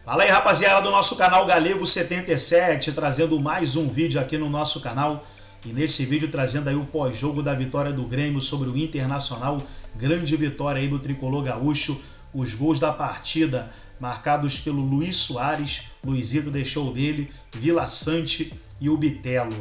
Fala aí, rapaziada do nosso canal Galego 77, trazendo mais um vídeo aqui no nosso canal. E nesse vídeo trazendo aí o pós-jogo da vitória do Grêmio sobre o Internacional. Grande vitória aí do tricolor gaúcho. Os gols da partida marcados pelo Luiz Soares, Luizito deixou dele, Vila Sante e o Bitelo.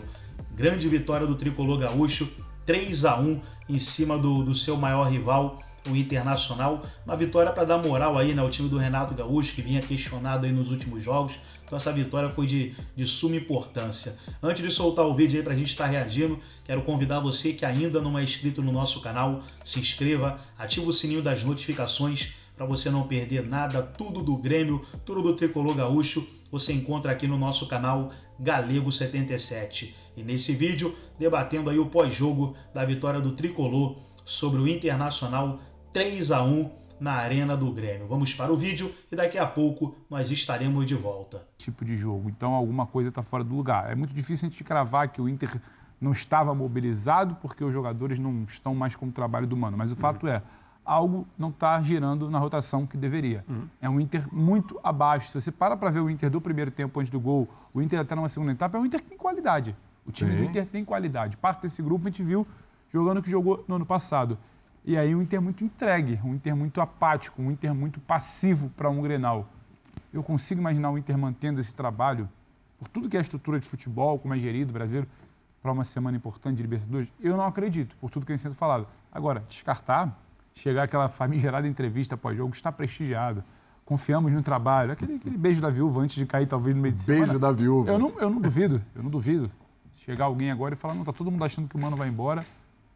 Grande vitória do tricolor gaúcho, 3-1 em cima do seu maior rival, o Internacional. Uma vitória para dar moral aí, né, ao time do Renato Gaúcho, que vinha questionado aí nos últimos jogos. Então essa vitória foi de suma importância. Antes de soltar o vídeo aí pra gente estar reagindo, quero convidar você que ainda não é inscrito no nosso canal, se inscreva, ativa o sininho das notificações para você não perder nada, tudo do Grêmio, tudo do tricolor gaúcho, você encontra aqui no nosso canal Galego 77. E nesse vídeo, debatendo aí o pós-jogo da vitória do tricolor sobre o Internacional, 3-1 na Arena do Grêmio. Vamos para o vídeo e daqui a pouco nós estaremos de volta. Tipo de jogo, então alguma coisa está fora do lugar. É muito difícil a gente cravar que o Inter não estava mobilizado porque os jogadores não estão mais com o trabalho do Mano, mas o fato é, algo não está girando na rotação que deveria. É um Inter muito abaixo. Se você para ver o Inter do primeiro tempo antes do gol, o Inter até numa segunda etapa, é um Inter que tem qualidade. O time do Inter tem qualidade. Parte desse grupo a gente viu jogando o que jogou no ano passado. E aí um Inter muito entregue, um Inter muito apático, um Inter muito passivo para um Grenal. Eu consigo imaginar o Inter mantendo esse trabalho, por tudo que é a estrutura de futebol, como é gerido o brasileiro, para uma semana importante de Libertadores? Eu não acredito, por tudo que vem sendo falado. Agora, descartar, chegar aquela famigerada entrevista pós-jogo, está prestigiado, confiamos no trabalho, aquele beijo da viúva antes de cair talvez no meio de semana. Beijo da viúva. Eu não duvido. Chegar alguém agora e falar, não, tá todo mundo achando que o Mano vai embora,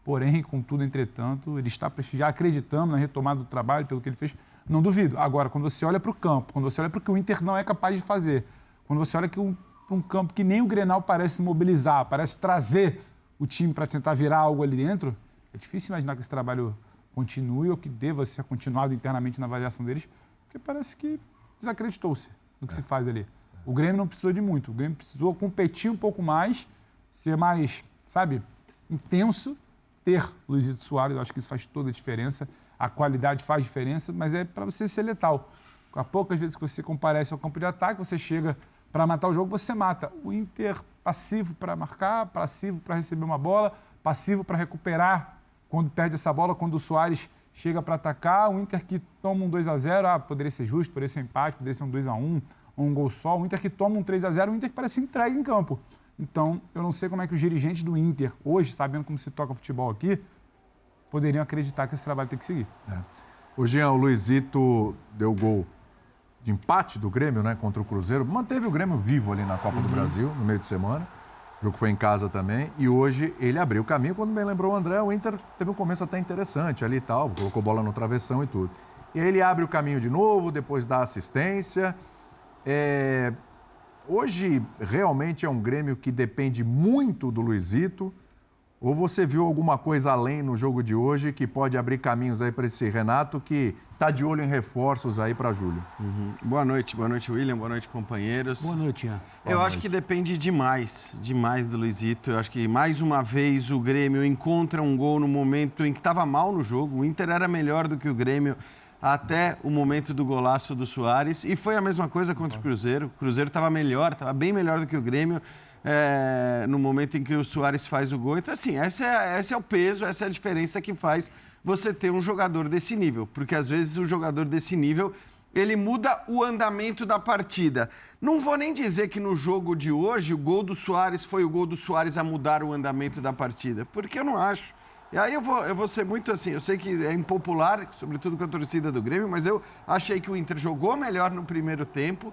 porém, contudo, entretanto, ele está prestigiado, acreditando na retomada do trabalho, pelo que ele fez, não duvido. Agora, quando você olha para o campo, quando você olha para o que o Inter não é capaz de fazer, quando você olha para um campo que nem o Grenal parece mobilizar, parece trazer o time para tentar virar algo ali dentro, é difícil imaginar que esse trabalho continue ou que deva ser continuado internamente na avaliação deles, porque parece que desacreditou-se do que se faz ali. O Grêmio não precisou de muito, o Grêmio precisou competir um pouco mais, ser mais, intenso, ter Luizito Soares, eu acho que isso faz toda a diferença, a qualidade faz diferença, mas é para você ser letal. A poucas vezes que você comparece ao campo de ataque, você chega para matar o jogo, você mata. O Inter passivo para marcar, passivo para receber uma bola, passivo para recuperar quando perde essa bola, quando o Soares chega para atacar, o Inter que toma um 2-0, poderia ser justo, poderia ser empate, poderia ser um 2-1, ou um gol só, o Inter que toma um 3-0, o Inter que parece entregue em campo. Então, eu não sei como é que os dirigentes do Inter, hoje, sabendo como se toca futebol aqui, poderiam acreditar que esse trabalho tem que seguir. O Jean, o Luizito deu gol de empate do Grêmio, né, contra o Cruzeiro, manteve o Grêmio vivo ali na Copa do Brasil, no meio de semana. O jogo foi em casa também, e hoje ele abriu o caminho. Quando bem lembrou o André, o Inter teve um começo até interessante ali e tal, colocou bola no travessão e tudo. E aí ele abre o caminho de novo, depois dá assistência. Hoje, realmente é um Grêmio que depende muito do Luizito, ou você viu alguma coisa além no jogo de hoje que pode abrir caminhos aí para esse Renato, que está de olho em reforços aí para Júlio? Boa noite, William, boa noite, companheiros. Boa noite, Ian. Eu acho que depende demais do Luizito. Eu acho que, mais uma vez, o Grêmio encontra um gol no momento em que estava mal no jogo. O Inter era melhor do que o Grêmio até o momento do golaço do Soares. E foi a mesma coisa contra o Cruzeiro. O Cruzeiro estava melhor, estava bem melhor do que o Grêmio no momento em que o Soares faz o gol. Então, assim, esse é o peso, essa é a diferença que faz você ter um jogador desse nível. Porque, às vezes, o jogador desse nível, ele muda o andamento da partida. Não vou nem dizer que no jogo de hoje o gol do Soares foi o gol do Soares a mudar o andamento da partida, porque eu não acho. E aí eu vou ser muito assim, eu sei que é impopular, sobretudo com a torcida do Grêmio, mas eu achei que o Inter jogou melhor no primeiro tempo,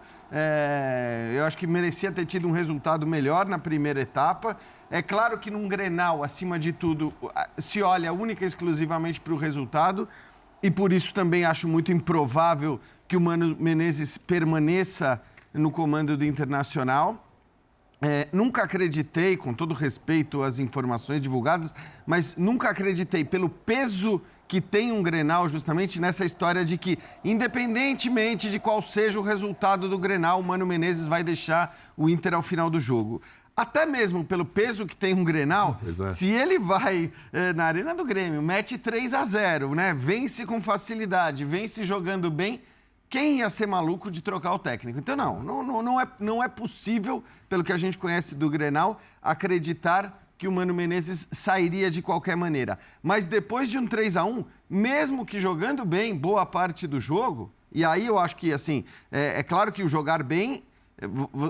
eu acho que merecia ter tido um resultado melhor na primeira etapa. É claro que num Grenal, acima de tudo, se olha única e exclusivamente para o resultado, e por isso também acho muito improvável que o Mano Menezes permaneça no comando do Internacional. Nunca acreditei, com todo respeito às informações divulgadas, mas nunca acreditei pelo peso que tem um Grenal justamente nessa história de que, independentemente de qual seja o resultado do Grenal, o Mano Menezes vai deixar o Inter ao final do jogo. Até mesmo pelo peso que tem um Grenal, se ele vai na Arena do Grêmio, mete 3-0, né? Vence com facilidade, vence jogando bem, quem ia ser maluco de trocar o técnico? Então, não é possível, pelo que a gente conhece do Grenal, acreditar que o Mano Menezes sairia de qualquer maneira. Mas depois de um 3-1, mesmo que jogando bem boa parte do jogo, e aí eu acho que, assim, é claro que o jogar bem,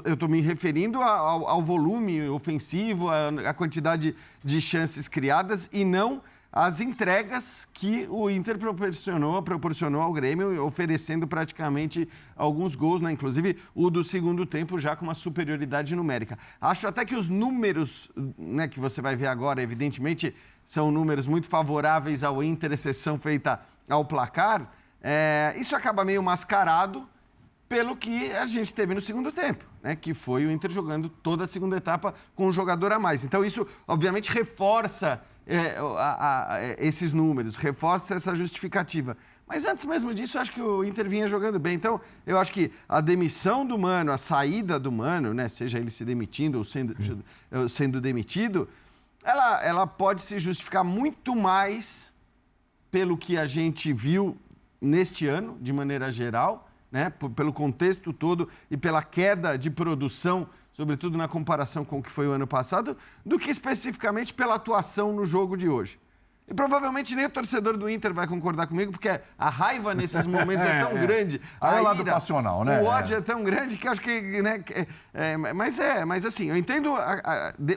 eu estou me referindo ao volume ofensivo, à quantidade de chances criadas e não às entregas que o Inter proporcionou ao Grêmio, oferecendo praticamente alguns gols, né? Inclusive o do segundo tempo já com uma superioridade numérica. Acho até que os números, né, que você vai ver agora, evidentemente, são números muito favoráveis ao Inter, exceção feita ao placar. Isso acaba meio mascarado pelo que a gente teve no segundo tempo, né? Que foi o Inter jogando toda a segunda etapa com um jogador a mais. Então isso, obviamente, reforça esses números, reforça essa justificativa. Mas antes mesmo disso, eu acho que o Inter vinha jogando bem. Então, eu acho que a demissão do Mano, a saída do Mano, né, seja ele se demitindo ou sendo demitido, ela pode se justificar muito mais pelo que a gente viu neste ano, de maneira geral, né, pelo contexto todo e pela queda de produção, sobretudo na comparação com o que foi o ano passado, do que especificamente pela atuação no jogo de hoje. E provavelmente nem o torcedor do Inter vai concordar comigo, porque a raiva nesses momentos é tão grande. Aí é o lado passional, né? O ódio é tão grande que acho que... Né, mas assim, eu entendo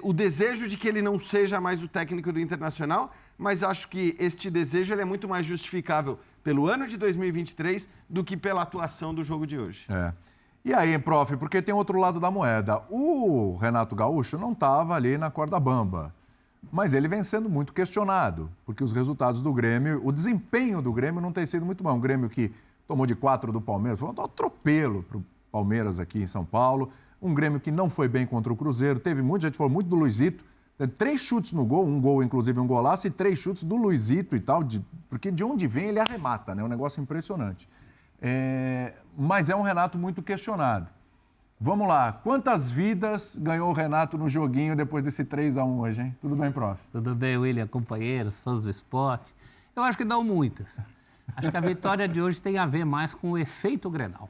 o desejo de que ele não seja mais o técnico do Internacional, mas acho que este desejo ele é muito mais justificável pelo ano de 2023 do que pela atuação do jogo de hoje. E aí, prof, porque tem outro lado da moeda. O Renato Gaúcho não estava ali na corda bamba, mas ele vem sendo muito questionado, porque os resultados do Grêmio, o desempenho do Grêmio não tem sido muito bom. Um Grêmio que tomou de 4 do Palmeiras, foi um atropelo para o Palmeiras aqui em São Paulo. Um Grêmio que não foi bem contra o Cruzeiro, teve muito, a gente falou muito do Luizito, 3 chutes no gol, um gol inclusive um golaço, e 3 chutes do Luizito e tal, porque de onde vem ele arremata, né? É um negócio impressionante. Mas é um Renato muito questionado. Vamos lá, quantas vidas ganhou o Renato no joguinho depois desse 3-1 hoje, hein? Tudo bem, prof? Tudo bem, William, companheiros, fãs do esporte. Eu acho que não muitas. Acho que a vitória de hoje tem a ver mais com o efeito Grenal,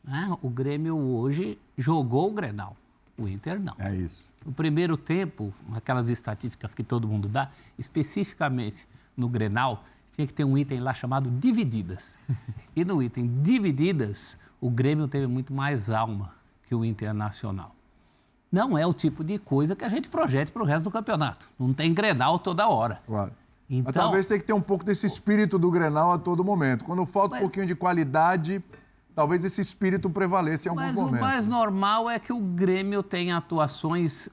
né? O Grêmio hoje jogou o Grenal, o Inter não. É isso. No primeiro tempo, aquelas estatísticas que todo mundo dá, especificamente no Grenal, tinha que ter um item lá chamado divididas. E no item divididas, o Grêmio teve muito mais alma que o Internacional. Não é o tipo de coisa que a gente projete para o resto do campeonato. Não tem Grenal toda hora. Claro. Então, mas talvez tenha que ter um pouco desse espírito do Grenal a todo momento. Quando falta um pouquinho de qualidade, talvez esse espírito prevaleça em alguns momentos. Mas o mais normal é que o Grêmio tenha atuações,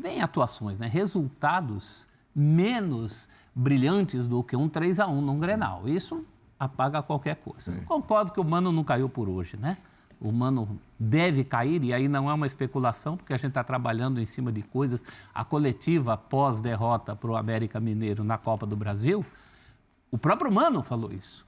né? Resultados menos brilhantes do que um 3-1 num Grenal. Isso apaga qualquer coisa. Sim. Concordo que o Mano não caiu por hoje, né? O Mano deve cair, e aí não é uma especulação, porque a gente está trabalhando em cima de coisas. A coletiva pós-derrota para o América Mineiro na Copa do Brasil, o próprio Mano falou isso.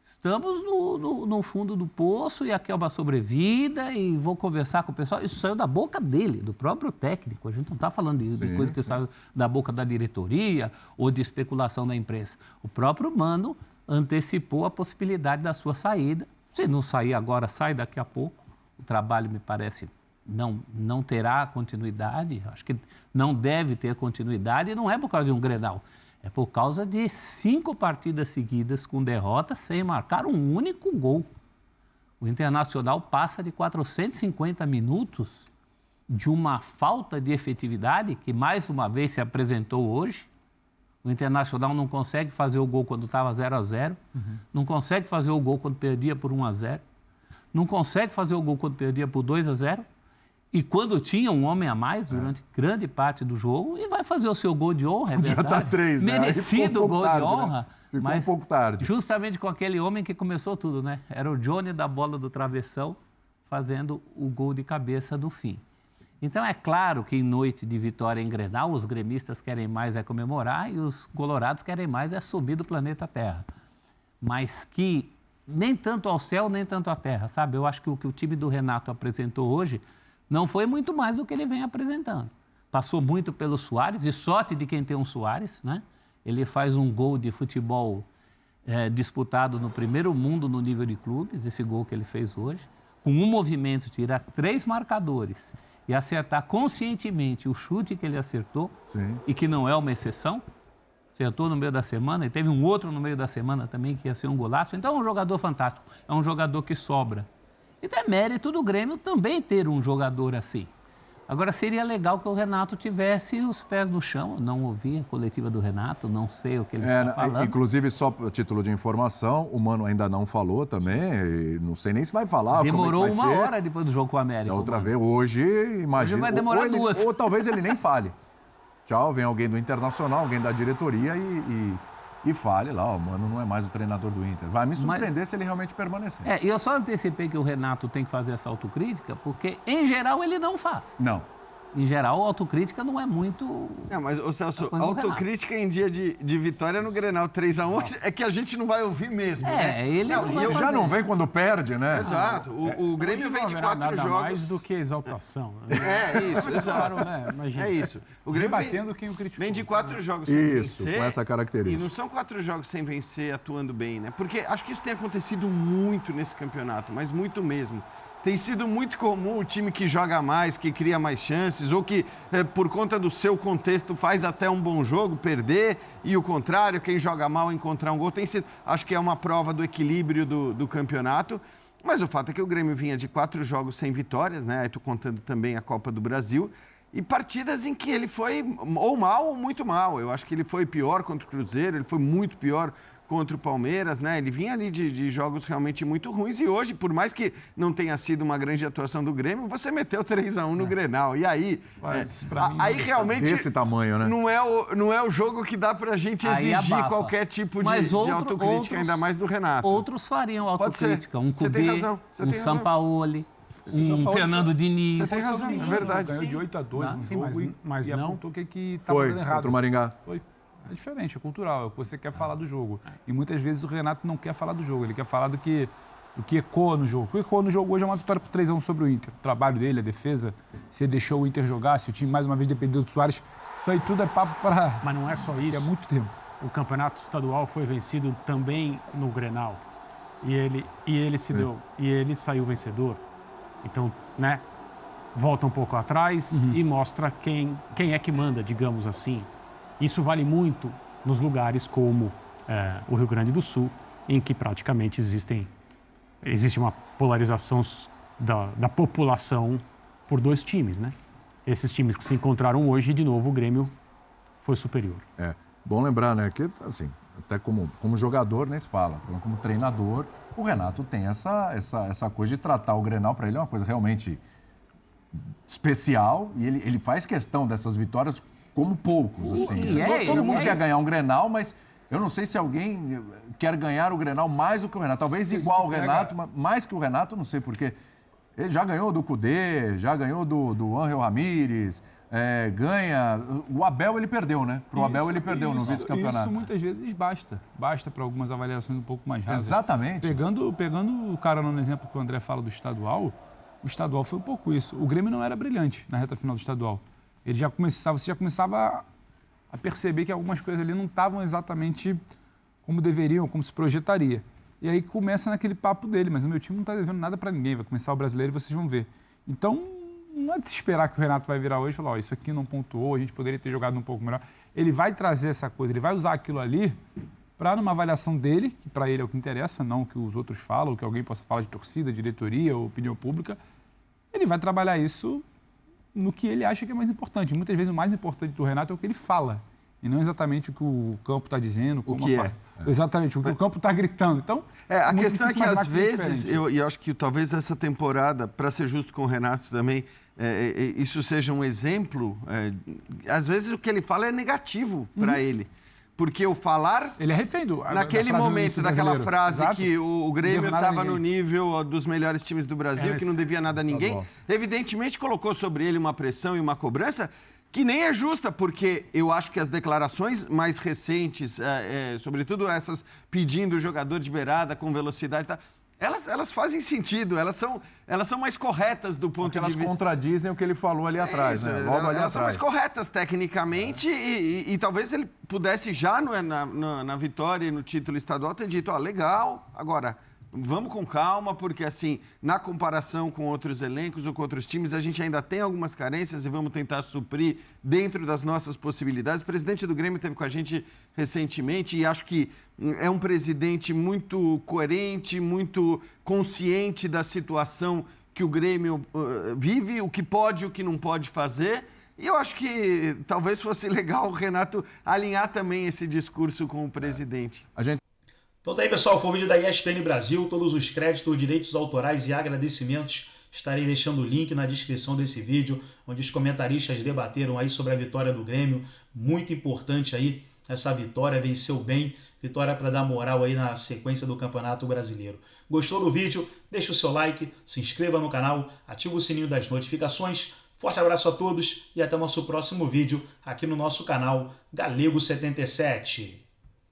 Estamos no fundo do poço e aqui é uma sobrevida e vou conversar com o pessoal. Isso saiu da boca dele, do próprio técnico. A gente não está falando de coisa que saiu da boca da diretoria ou de especulação da imprensa. O próprio Mano antecipou a possibilidade da sua saída. Se não sair agora, sai daqui a pouco. O trabalho, me parece, não terá continuidade. Acho que não deve ter continuidade e não é por causa de um Grenal. É por causa de 5 partidas seguidas com derrota sem marcar um único gol. O Internacional passa de 450 minutos de uma falta de efetividade que mais uma vez se apresentou hoje. O Internacional não consegue fazer o gol quando estava 0-0, não consegue fazer o gol quando perdia por 1-0, não consegue fazer o gol quando perdia por 2-0, e quando tinha um homem a mais durante grande parte do jogo, e vai fazer o seu gol de honra, é verdade. Já está 3, né? Merecido o gol tarde, de honra. Né? Ficou mas um pouco tarde. Justamente com aquele homem que começou tudo, né? Era o Johnny da bola do travessão, fazendo o gol de cabeça do fim. Então, é claro que em noite de vitória em Grenal, os gremistas querem mais é comemorar e os colorados querem mais é subir do planeta Terra. Mas que nem tanto ao céu, nem tanto à terra, sabe? Eu acho que o que o time do Renato apresentou hoje não foi muito mais do que ele vem apresentando. Passou muito pelo Soares, e sorte de quem tem um Soares, né? Ele faz um gol de futebol disputado no primeiro mundo no nível de clubes, esse gol que ele fez hoje, com um movimento, tirar 3 marcadores e acertar conscientemente o chute que ele acertou, Sim. e que não é uma exceção, acertou no meio da semana, e teve um outro no meio da semana também que ia ser um golaço. Então é um jogador fantástico, é um jogador que sobra. Então é mérito do Grêmio também ter um jogador assim. Agora, seria legal que o Renato tivesse os pés no chão. Eu não ouvi a coletiva do Renato, não sei o que ele está falando. Inclusive, só a título de informação, o Mano ainda não falou também, e não sei nem se vai falar. Demorou como é que vai uma ser. hora depois do jogo com o América. Da outra vez, hoje, imagina. Hoje vai demorar duas. Ou talvez ele nem fale. Tchau, vem alguém do Internacional, alguém da diretoria e fale lá, o Mano não é mais o treinador do Inter. Vai me surpreender se ele realmente permanecer. E eu só antecipei que o Renato tem que fazer essa autocrítica, porque, em geral, ele não faz. Não. Em geral, a autocrítica não é muito... Mas, ô Celso, coisa do autocrítica em dia de vitória no Grenal 3-1 é que a gente não vai ouvir mesmo, né? Ele não vai Já fazer. não vem quando perde, né? Exato. O Grêmio vem de 4 nada jogos. mais do que exaltação. Isso, exato. Claro, né? Imagina. É isso. O Grêmio Rebatendo quem o criticou. vem de 4 jogos sem Isso, vencer. com essa característica. E não são 4 jogos sem vencer, atuando bem, né? Porque acho que isso tem acontecido muito nesse campeonato, mas muito mesmo. Tem sido muito comum o time que joga mais, que cria mais chances, ou que, por conta do seu contexto, faz até um bom jogo, perder, e o contrário, quem joga mal encontrar um gol. Tem sido, acho que é uma prova do equilíbrio do campeonato. Mas o fato é que o Grêmio vinha de 4 jogos sem vitórias, né? Aí estou contando também a Copa do Brasil. E partidas em que ele foi ou mal ou muito mal. Eu acho que ele foi pior contra o Cruzeiro, ele foi muito pior contra o Palmeiras, né? Ele vinha ali de jogos realmente muito ruins e hoje, por mais que não tenha sido uma grande atuação do Grêmio, você meteu 3-1 no Grenal. E aí, aí realmente Desse tamanho, né? não é o jogo que dá pra gente Aí exigir abafa. qualquer tipo Mas de autocrítica, ainda mais do Renato. Outros fariam autocrítica. Um Você tem Cudê, razão, você um tem razão. Sampaoli, um Fernando Diniz. Você tem razão, é verdade. Ganhou de 8-2 no jogo mas e não. apontou que estava Foi, dando errado. contra o Maringá. Foi. É diferente, é cultural, é o que você quer falar do jogo. E muitas vezes o Renato não quer falar do jogo, ele quer falar do que ecoa no jogo. O que ecoa no jogo hoje é uma vitória por 3-1 sobre o Inter. O trabalho dele, a defesa, se ele deixou o Inter jogar, se o time mais uma vez dependeu do Soares, isso aí tudo é papo para... Mas não é só isso. É muito tempo. O campeonato estadual foi vencido também no Grenal. E ele se deu, e ele saiu vencedor. Então, né, volta um pouco atrás e mostra quem é que manda, digamos assim. Isso vale muito nos lugares como o Rio Grande do Sul, em que praticamente existe uma polarização da população por 2 times, né? Esses times que se encontraram hoje, de novo, o Grêmio foi superior. É. Bom lembrar, né, que assim, até como jogador, nem se fala, como treinador, o Renato tem essa coisa de tratar o Grenal, para ele é uma coisa realmente especial, e ele faz questão dessas vitórias como poucos, assim. Todo mundo quer ganhar um Grenal, mas eu não sei se alguém quer ganhar o Grenal mais do que o Renato. Talvez igual ao Renato, mas mais que o Renato, não sei porquê. Ele já ganhou do Cudê, já ganhou do Ángel Ramírez, ganha... O Abel ele perdeu, né? Pro Abel ele perdeu no vice-campeonato. Isso muitas vezes basta. Basta para algumas avaliações um pouco mais rasas. Exatamente. Pegando o cara no exemplo que o André fala do estadual, o estadual foi um pouco isso. O Grêmio não era brilhante na reta final do estadual. Você já começava a perceber que algumas coisas ali não estavam exatamente como deveriam, como se projetaria. E aí começa naquele papo dele, mas o meu time não está devendo nada para ninguém, vai começar o Brasileiro e vocês vão ver. Então, não é de se esperar que o Renato vai virar hoje e falar, isso aqui não pontuou, a gente poderia ter jogado um pouco melhor. Ele vai trazer essa coisa, ele vai usar aquilo ali para, numa avaliação dele, que para ele é o que interessa, não o que os outros falam, o que alguém possa falar de torcida, diretoria ou opinião pública, ele vai trabalhar isso no que ele acha que é mais importante. Muitas vezes o mais importante do Renato é o que ele fala, e não exatamente o que o campo está dizendo. O que é. Exatamente, o que o campo está gritando. Então, a questão é que às vezes, diferente. eu acho que talvez essa temporada, para ser justo com o Renato também, isso seja um exemplo, às vezes o que ele fala é negativo para ele. Porque o falar... Ele é refém naquele momento, daquela frase Exato. que o Grêmio estava no nível dos melhores times do Brasil, que não devia nada a ninguém, evidentemente colocou sobre ele uma pressão e uma cobrança que nem é justa, porque eu acho que as declarações mais recentes, sobretudo essas pedindo o jogador de beirada com velocidade, elas fazem sentido, elas são mais corretas do ponto de Porque vista... elas contradizem o que ele falou ali atrás, né? Logo ali elas são mais atrás. corretas tecnicamente e talvez ele pudesse já na vitória e no título estadual ter dito, legal, agora... Vamos com calma, porque assim, na comparação com outros elencos ou com outros times, a gente ainda tem algumas carências e vamos tentar suprir dentro das nossas possibilidades. O presidente do Grêmio esteve com a gente recentemente e acho que é um presidente muito coerente, muito consciente da situação que o Grêmio vive, o que pode e o que não pode fazer. E eu acho que talvez fosse legal o Renato alinhar também esse discurso com o presidente. Então tá aí, pessoal, foi o vídeo da ESPN Brasil, todos os créditos, direitos autorais e agradecimentos. Estarei deixando o link na descrição desse vídeo, onde os comentaristas debateram aí sobre a vitória do Grêmio. Muito importante aí essa vitória, venceu bem, vitória para dar moral aí na sequência do Campeonato Brasileiro. Gostou do vídeo? Deixa o seu like, se inscreva no canal, ativa o sininho das notificações. Forte abraço a todos e até o nosso próximo vídeo aqui no nosso canal Galego 77.